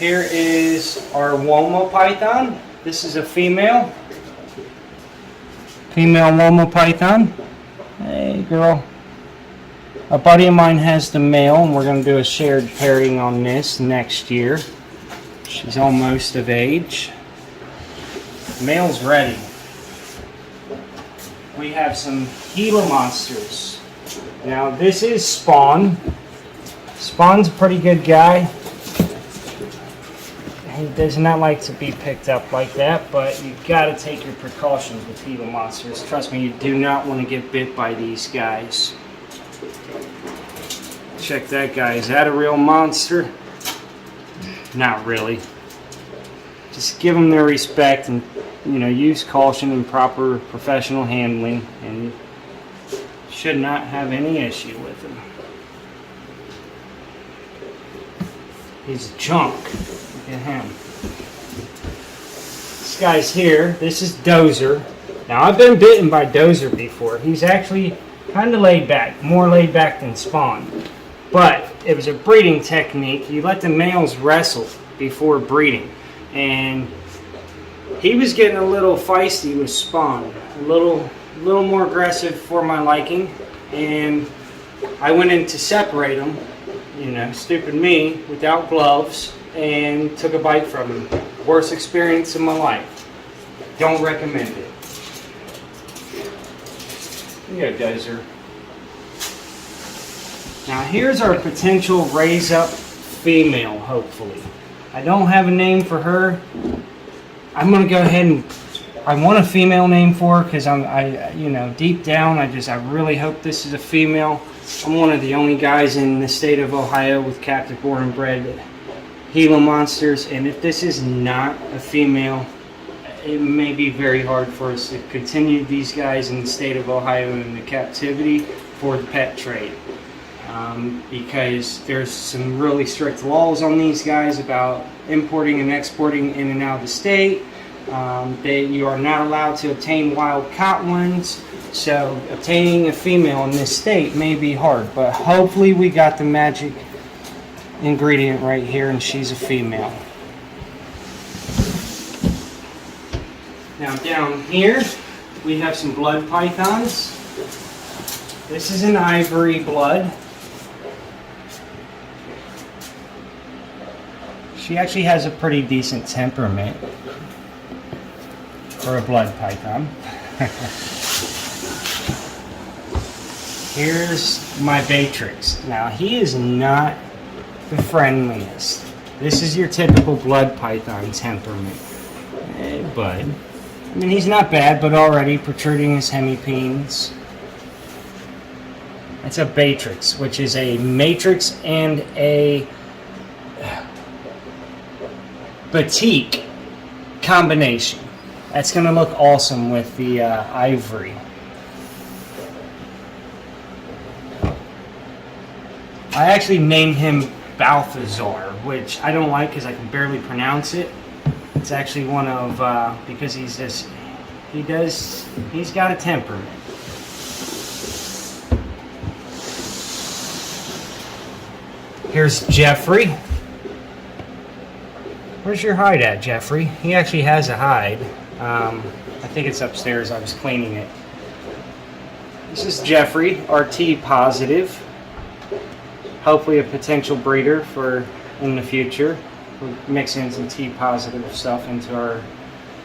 Here is our Woma python. This is a female. Female Woma python. Hey girl. A buddy of mine has the male, and we're going to do a shared pairing on this next year. She's almost of age. Male's ready. We have some Gila monsters. Now this is Spawn. Spawn's a pretty good guy. He does not like to be picked up like that, but you've got to take your precautions with Gila monsters. Trust me, you do not want to get bit by these guys. Check that guy. Is that a real monster? Not really. Just give them their respect and, you know, use caution and proper professional handling, and you should not have any issue with him. He's junk. Look at him. This guy's here. This is Dozer. Now, I've been bitten by Dozer before. He's actually kind of laid back, more laid back than Spawn. But it was a breeding technique. You let the males wrestle before breeding. And he was getting a little feisty with Spawn. A little more aggressive for my liking. And I went in to separate them. You know, stupid me, without gloves, and took a bite from him. Worst experience of my life. Don't recommend it. Here you go, Dozer. Now here's our potential raise up female, hopefully. I don't have a name for her. I'm gonna go ahead and I want a female name for her because you know, deep down I really hope this is a female. I'm one of the only guys in the state of Ohio with captive born and bred Gila monsters, and if this is not a female, it may be very hard for us to continue these guys in the state of Ohio in the captivity for the pet trade. Because there's some really strict laws on these guys about importing and exporting in and out of the state. You are not allowed to obtain wild caught ones, so obtaining a female in this state may be hard, but hopefully we got the magic ingredient right here and she's a female. Now down here we have some blood pythons. This is an ivory blood. She actually has a pretty decent temperament for a blood python. Here's my Batrix. Now he is not the friendliest. This is your typical blood python temperament. Hey bud. I mean, he's not bad, but already protruding his hemipenes. It's a Batrix, which is a matrix and a batik combination. That's going to look awesome with the ivory. I actually named him Balthazar, which I don't like because I can barely pronounce it. It's actually one of, because he's got a temperament. Here's Jeffrey. Where's your hide at, Jeffrey? He actually has a hide. I think it's upstairs. I was cleaning it. This is Jeffrey, RT positive. Hopefully a potential breeder for in the future. We're mixing some T positive stuff into our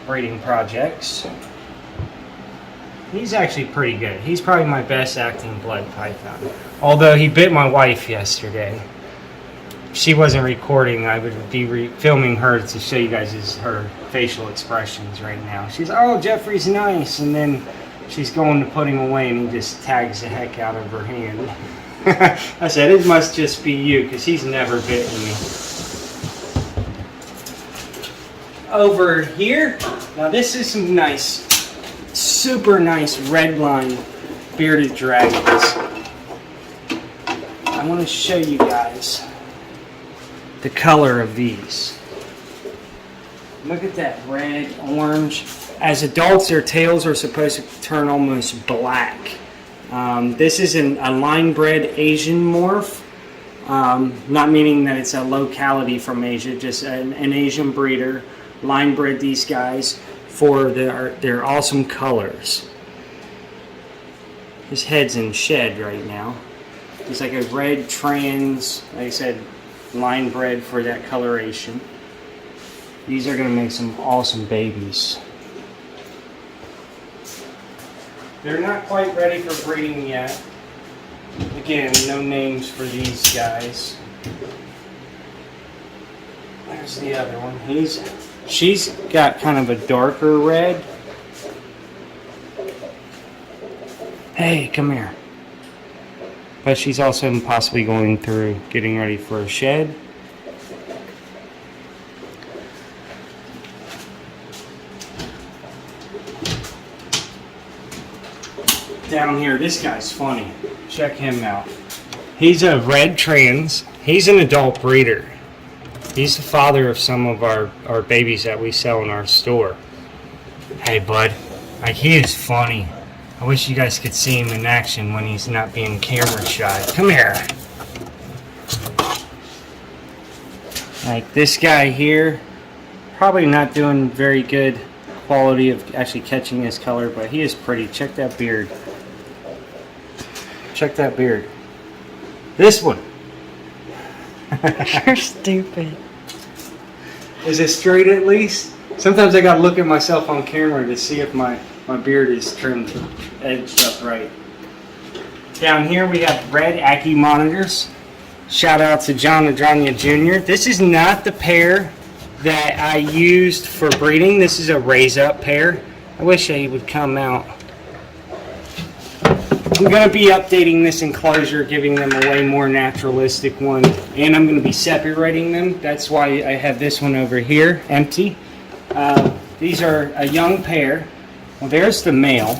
breeding projects. He's actually pretty good. He's probably my best acting blood python. Although he bit my wife yesterday. If she wasn't recording, I would be filming her to show you guys her facial expressions right now. She's, oh, Jeffrey's nice, and then she's going to put him away and he just tags the heck out of her hand. I said, it must just be you, because he's never bitten me. Over here, now this is some nice, super nice red line bearded dragons. I want to show you guys the color of these. Look at that red, orange. As adults, their tails are supposed to turn almost black. This is a line-bred Asian morph. Not meaning that it's a locality from Asia, just an Asian breeder line bred these guys for their awesome colors. His head's in shed right now. He's like a red trans, like I said, line bred for that coloration. These are going to make some awesome babies. They're not quite ready for breeding yet. Again, no names for these guys. There's the other one. She's got kind of a darker red. Hey, come here. But she's also possibly going through getting ready for a shed. Down here, this guy's funny. Check him out. He's a red trans. He's an adult breeder. He's the father of some of our babies that we sell in our store. Hey, bud. Like, he is funny. I wish you guys could see him in action when he's not being camera shy. Come here. Like, this guy here, probably not doing very good quality of actually catching his color, but he is pretty. Check that beard. Check that beard. This one. You're stupid. Is it straight at least? Sometimes I gotta look at myself on camera to see if my beard is trimmed, edged up right. Down here we have red Ackie monitors. Shout out to John Adrania Jr. This is not the pair that I used for breeding. This is a raise up pair. I wish he would come out. I'm going to be updating this enclosure, giving them a way more naturalistic one, and I'm going to be separating them. That's why I have this one over here, empty. These are a young pair. Well, there's the male.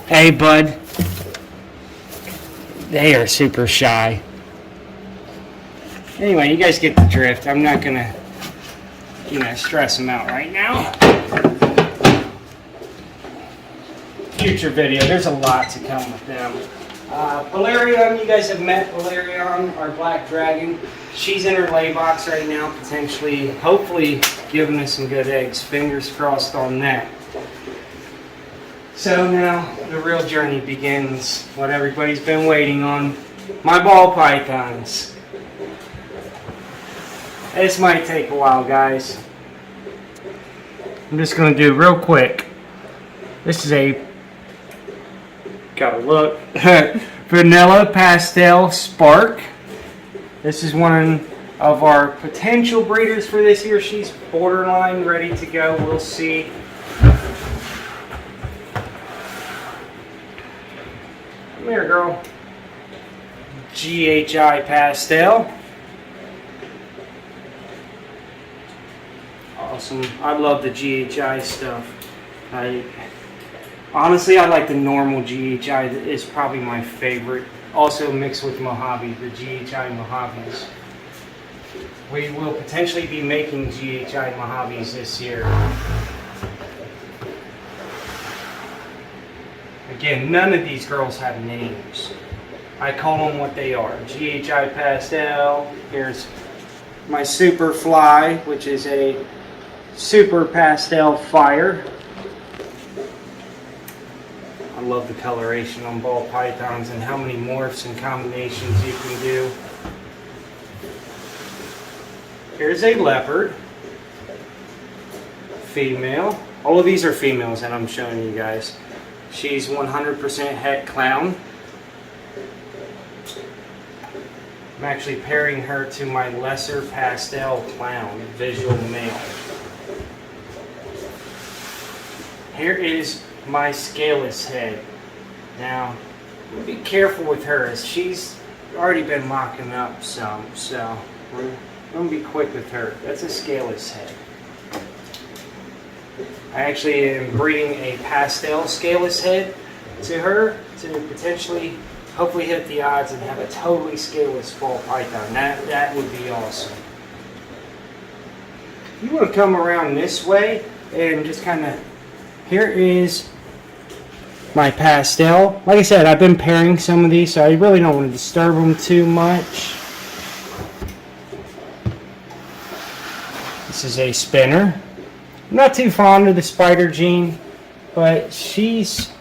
Hey, bud. They are super shy. Anyway, you guys get the drift. I'm not going to, stress them out right now. Future video. There's a lot to come with them. Valerian, you guys have met Valerian, our black dragon. She's in her lay box right now, potentially, hopefully giving us some good eggs. Fingers crossed on that. So now the real journey begins. What everybody's been waiting on. My ball pythons. This might take a while, guys. I'm just going to do real quick. This is a gotta look. Vanilla Pastel Spark. This is one of our potential breeders for this year. She's borderline ready to go. We'll see. Come here, girl. GHI Pastel. Awesome. I love the GHI stuff. Honestly, I like the normal GHI. It's probably my favorite. Also mixed with Mojave, the GHI Mojaves. We will potentially be making GHI Mojaves this year. Again, none of these girls have names. I call them what they are. GHI Pastel. Here's my Super Fly, which is a Super Pastel Fire. I love the coloration on ball pythons and how many morphs and combinations you can do. Here's a leopard. Female. All of these are females that I'm showing you guys. She's 100% het clown. I'm actually pairing her to my lesser pastel clown, visual male. Here is my scaleless head. Now, be careful with her, as she's already been locking up some, so we're going to be quick with her. That's a scaleless head. I actually am breeding a pastel scaleless head to her to potentially, hopefully hit the odds and have a totally scaleless ball python. That would be awesome. You want to come around this way and just kind of, here is my pastel. Like I said, I've been pairing some of these, so I really don't want to disturb them too much. This is a spinner. I'm not too fond of the spider gene, but she's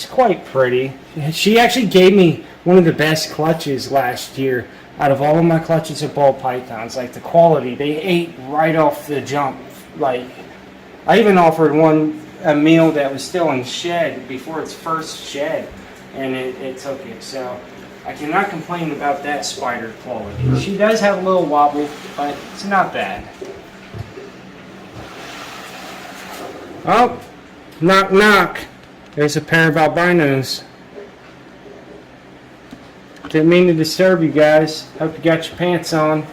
quite pretty. She actually gave me one of the best clutches last year out of all of my clutches of ball pythons. Like the quality, they ate right off the jump. Like I even offered one a meal that was still in shed before its first shed, and it took it. So I cannot complain about that spider quality. She does have a little wobble, but it's not bad. Oh, knock knock. There's a pair of albinos. Didn't mean to disturb you guys. Hope you got your pants on.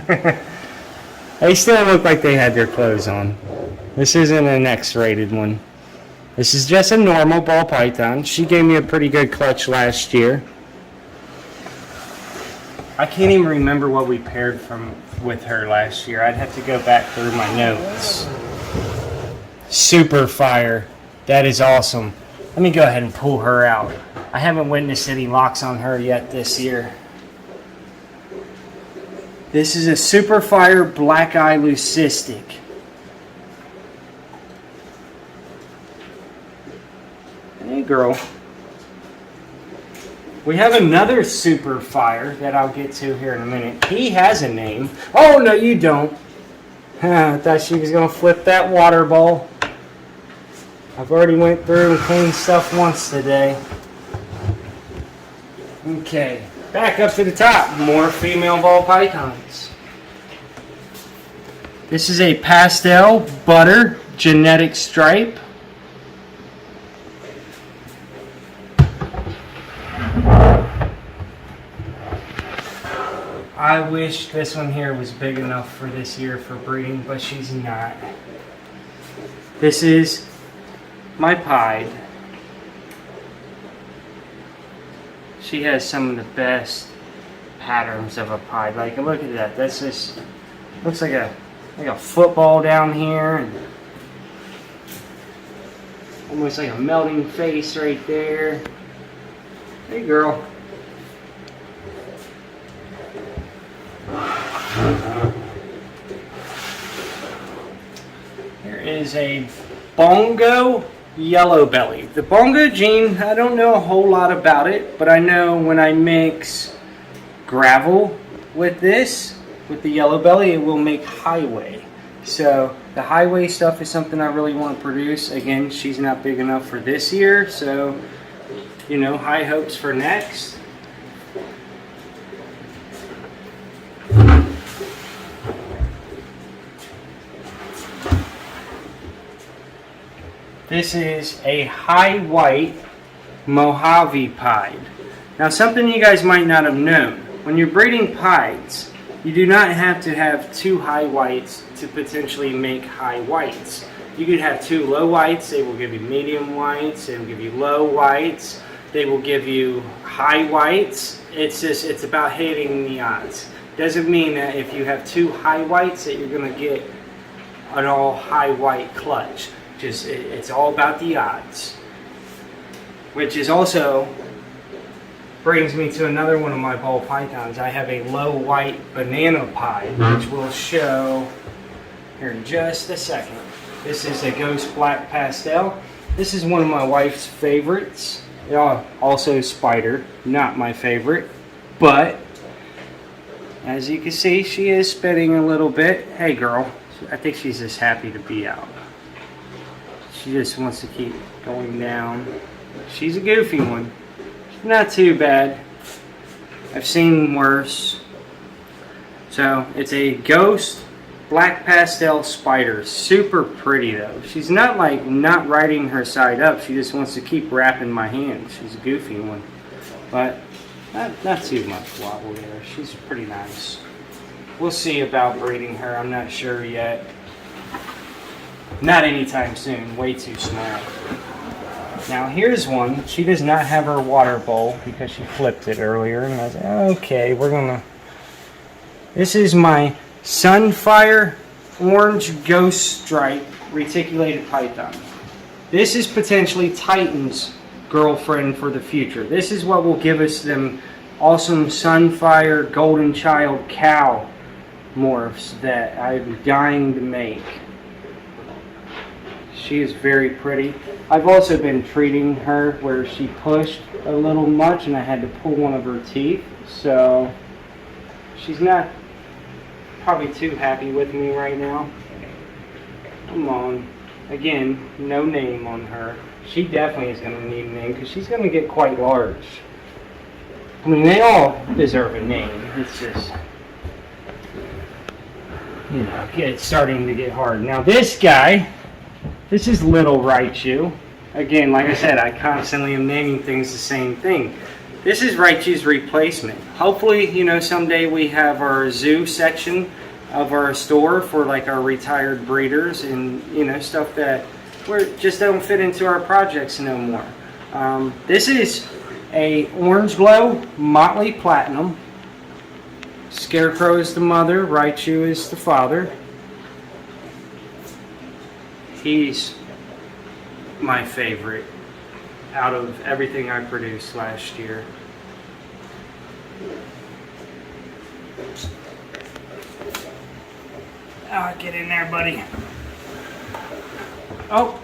They still look like they had their clothes on. This isn't an X-rated one. This is just a normal ball python. She gave me a pretty good clutch last year. I can't even remember what we paired with her last year. I'd have to go back through my notes. Super fire. That is awesome. Let me go ahead and pull her out. I haven't witnessed any locks on her yet this year. This is a super fire black eye leucistic. Hey girl. We have another super fire that I'll get to here in a minute. He has a name. Oh, no, you don't. I thought she was going to flip that water bowl. I've already went through and cleaned stuff once today. Okay, back up to the top. More female ball pythons. This is a pastel butter genetic stripe. I wish this one here was big enough for this year for breeding, but she's not. This is my pied. She has some of the best patterns of a pied. Like, look at that. That's just looks like a football down here, and almost like a melting face right there. Hey, girl. Here is a bongo yellow belly. The bongo gene, I don't know a whole lot about it, but I know when I mix gravel with this, with the yellow belly, it will make highway. So the highway stuff is something I really want to produce. Again, she's not big enough for this year, so you know, high hopes for next. This is a high white Mojave pied. Now, something you guys might not have known. When you're breeding pieds, you do not have to have two high whites to potentially make high whites. You could have two low whites, they will give you medium whites, they will give you low whites, they will give you high whites. It's about hitting the odds. Doesn't mean that if you have two high whites that you're going to get an all high white clutch. It's all about the odds. Which is also brings me to another one of my ball pythons. I have a low white banana pied, which we'll show here in just a second. This is a ghost black pastel. This is one of my wife's favorites. Also spider, not my favorite, but as you can see, she is spitting a little bit. Hey girl, I think she's just happy to be out. She just wants to keep going down. She's a goofy one. Not too bad. I've seen worse. So it's a ghost black pastel spider. Super pretty though. She's not like not riding her side up. She just wants to keep wrapping my hand. She's a goofy one. But not too much wobble there. She's pretty nice. We'll see about breeding her. I'm not sure yet. Not anytime soon. Way too small. Now here's one. She does not have her water bowl because she flipped it earlier. And I was like, okay, we're gonna... This is my Sunfire Orange Ghost Stripe Reticulated Python. This is potentially Titan's girlfriend for the future. This is what will give us them awesome Sunfire Golden Child cow morphs that I'm dying to make. She is very pretty. I've also been treating her where she pushed a little much and I had to pull one of her teeth. So she's not probably too happy with me right now. Come on. Again, no name on her. She definitely is going to need a name because she's going to get quite large. I mean, they all deserve a name. It's just, you know, it's starting to get hard. Now this guy, this is Little Raichu. Again, like I said, I constantly am naming things the same thing. This is Raichu's replacement. Hopefully, you know, someday we have our zoo section of our store for like our retired breeders and, you know, stuff that just don't fit into our projects no more. This is a orange glow Motley Platinum. Scarecrow is the mother, Raichu is the father. He's my favorite out of everything I produced last year. Oh, get in there, buddy. Oh.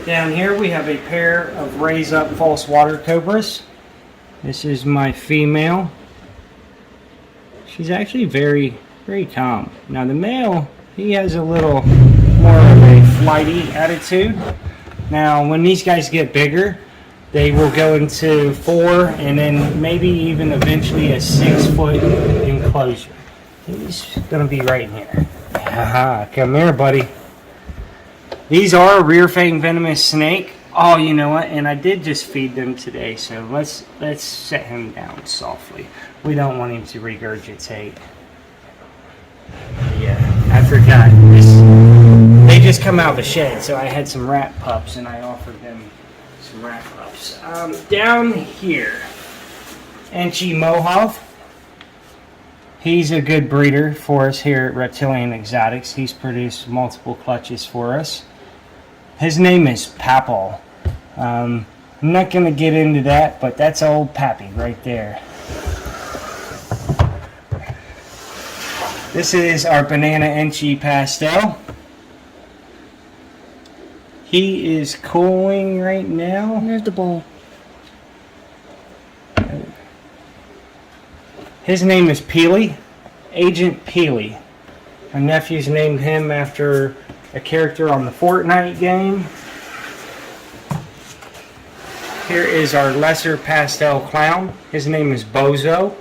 Down here we have a pair of Raise Up False Water Cobras. This is my female. She's actually very, very calm. Now the male, he has a little more of a flighty attitude. Now when these guys get bigger, they will go into 4 and then maybe even eventually a 6-foot enclosure. He's gonna be right here. Haha, come here, buddy. These are a rear fang venomous snake. Oh, you know what? And I did just feed them today, so let's set him down softly. We don't want him to regurgitate. Yeah, I forgot. They just come out of the shed, so I had some rat pups, and I offered them some rat pups. Down here, Enchi Mohawk. He's a good breeder for us here at Reptilian Exotics. He's produced multiple clutches for us. His name is Papal. I'm not going to get into that, but that's old Pappy right there. This is our Banana Enchi Pastel. He is cooling right now. There's the bowl. His name is Peely, Agent Peely. My nephew's named him after a character on the Fortnite game. Here is our lesser pastel clown. His name is Bozo.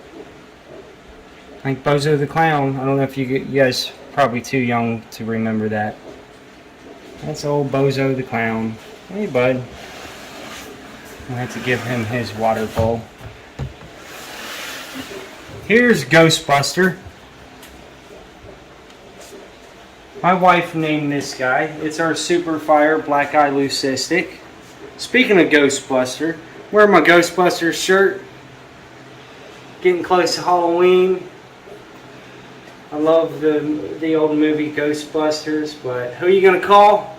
Like Bozo the Clown. I don't know if you guys probably too young to remember that. That's old Bozo the Clown. Hey, bud. I'll have to give him his water bowl. Here's Ghostbuster. My wife named this guy. It's our Super Fire Black Eye Leucistic. Speaking of Ghostbuster, wearing my Ghostbusters shirt. Getting close to Halloween. I love the old movie Ghostbusters, but who are you gonna call?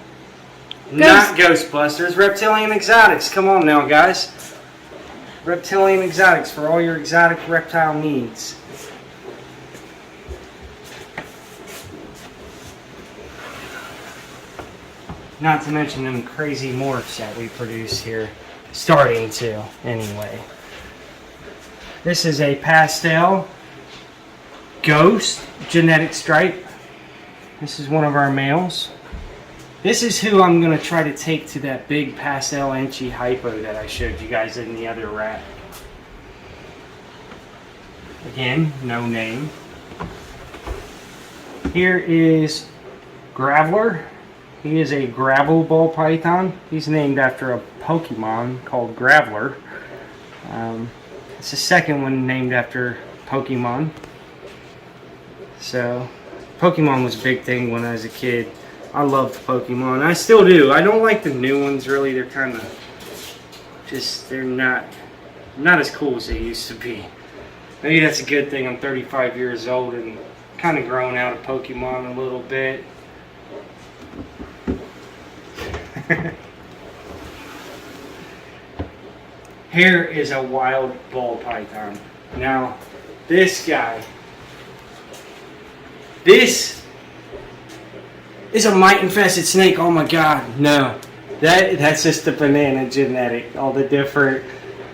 Not Ghostbusters, Reptilian Exotics. Come on now, guys. Reptilian Exotics for all your exotic reptile needs. Not to mention them crazy morphs that we produce here. Starting to, anyway. This is a pastel Ghost genetic stripe. This is one of our males. This is who I'm going to try to take to that big pastel Enchi hypo that I showed you guys in the other rack. Again, no name. Here is Graveler. He is a gravel ball python. He's named after a Pokemon called Graveler. It's the second one named after Pokemon. So, Pokemon was a big thing when I was a kid. I loved Pokemon. I still do. I don't like the new ones really. They're kind of just, they're not as cool as they used to be. Maybe that's a good thing. I'm 35 years old and kind of grown out of Pokemon a little bit. Here is a wild ball python. Now, this guy, this is a mite-infested snake. Oh my God, no. That's just the banana genetic. All the different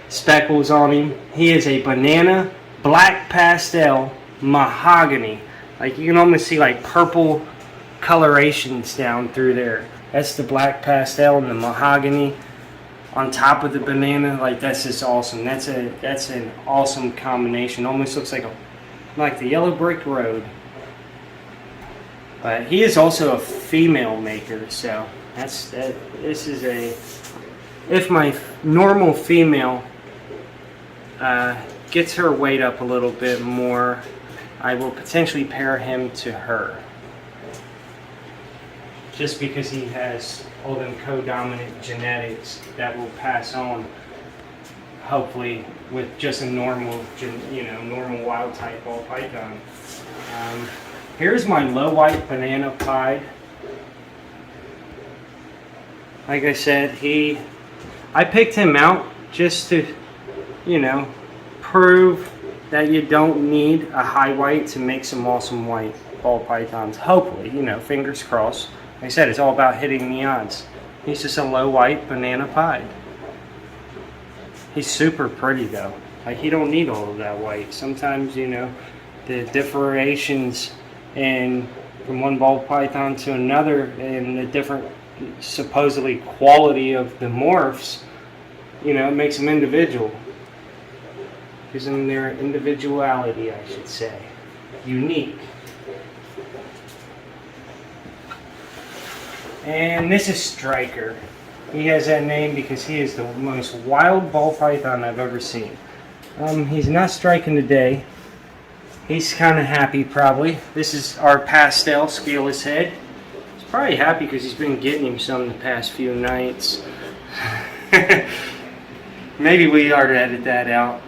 speckles on him. He is a banana, black pastel, mahogany. Like you can almost see like purple colorations down through there. That's the black pastel and the mahogany on top of the banana. Like that's just awesome. That's an awesome combination. Almost looks like the yellow brick road. But he is also a female maker, so this is a, if my normal female gets her weight up a little bit more, I will potentially pair him to her. Just because he has all them co-dominant genetics that will pass on, hopefully, with just a normal, normal wild type ball python. Here's my low white banana pied. Like I said, I picked him out just to, prove that you don't need a high white to make some awesome white ball pythons. Hopefully, fingers crossed. Like I said, it's all about hitting the odds. He's just a low white banana pied. He's super pretty though. Like he don't need all of that white. Sometimes, the differentiations from one ball python to another and the different supposedly quality of the morphs, it makes them individual. Gives them their individuality, I should say. Unique. And this is Striker. He has that name because he is the most wild ball python I've ever seen. He's not striking today. He's kind of happy probably. This is our pastel scaleless head. He's probably happy because he's been getting him some the past few nights. Maybe we ought to edit that out.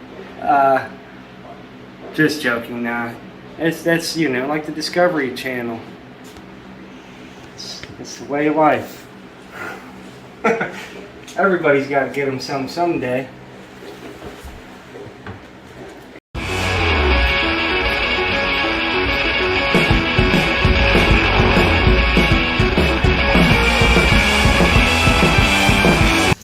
Just joking, nah. That's like the Discovery Channel. It's the way of life. Everybody's got to get them some someday.